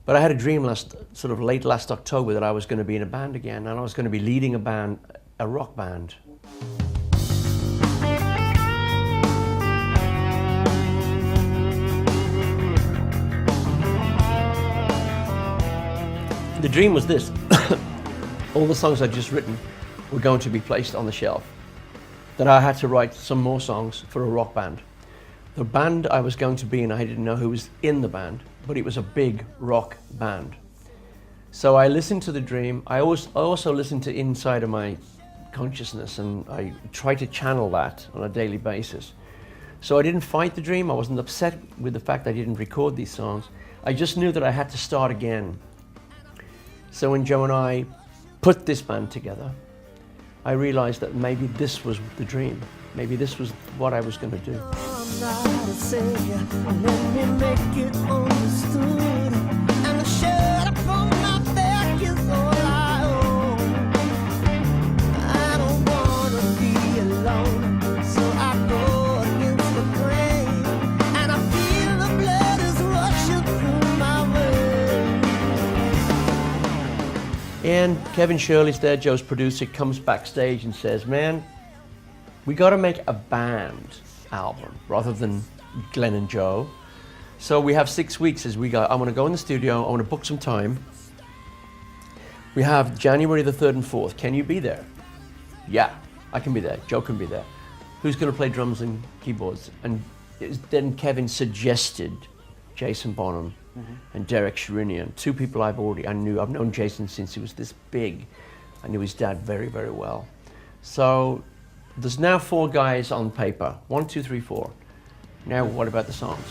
But I had a dream late last October that I was going to be in a band again, and I was going to be leading a rock band. The dream was this. All the songs I'd just written were going to be placed on the shelf. Then I had to write some more songs for a rock band. The band I was going to be in, I didn't know who was in the band, but it was a big rock band. So I listened to the dream. I also listened to inside of my consciousness, and I tried to channel that on a daily basis. So I didn't fight the dream. I wasn't upset with the fact I didn't record these songs. I just knew that I had to start again. So when Joe and I put this band together, I realized that maybe this was the dream. Maybe this was what I was going to do. And Kevin Shirley's there, Joe's producer, comes backstage and says, man, we got to make a band album rather than Glenn and Joe. So we have 6 weeks as we go. I want to go in the studio, I want to book some time. We have January the 3rd and 4th. Can you be there? Yeah, I can be there. Joe can be there. Who's going to play drums and keyboards? And then Kevin suggested Jason Bonham and Derek Sherinian, two people I've known Jason since he was this big. I knew his dad very, very well. So there's now 4 guys on paper. 1, 2, 3, 4. Now what about the songs?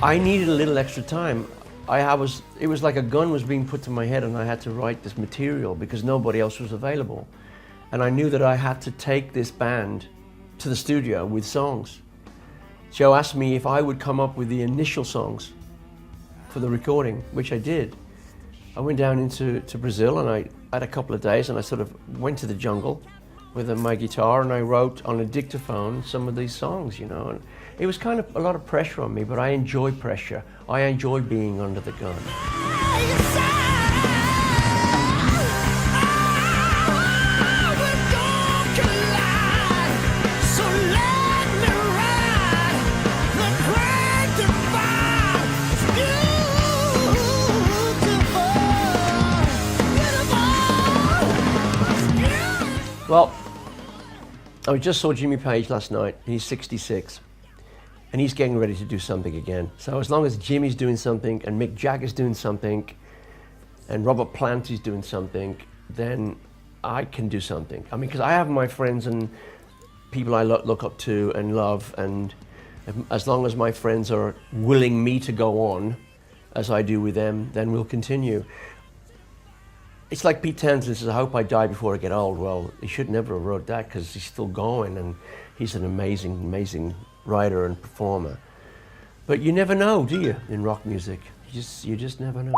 I needed a little extra time. It was like a gun was being put to my head, and I had to write this material because nobody else was available. And I knew that I had to take this band to the studio with songs. Joe asked me if I would come up with the initial songs for the recording, which I did. I went down into Brazil, and I had a couple of days, and I sort of went to the jungle with my guitar, and I wrote on a dictaphone some of these songs, you know. And it was kind of a lot of pressure on me, but I enjoy pressure. I enjoy being under the gun. Well, I just saw Jimmy Page last night. He's 66. And he's getting ready to do something again. So as long as Jimmy's doing something, and Mick Jagger's doing something, and Robert Plant is doing something, then I can do something. I mean, because I have my friends and people I look up to and love, and as long as my friends are willing me to go on, as I do with them, then we'll continue. It's like Pete Townsend says, I hope I die before I get old. Well, he should never have wrote that, because he's still going, and he's an amazing, amazing writer and performer. But you never know, do you, in rock music? You just never know.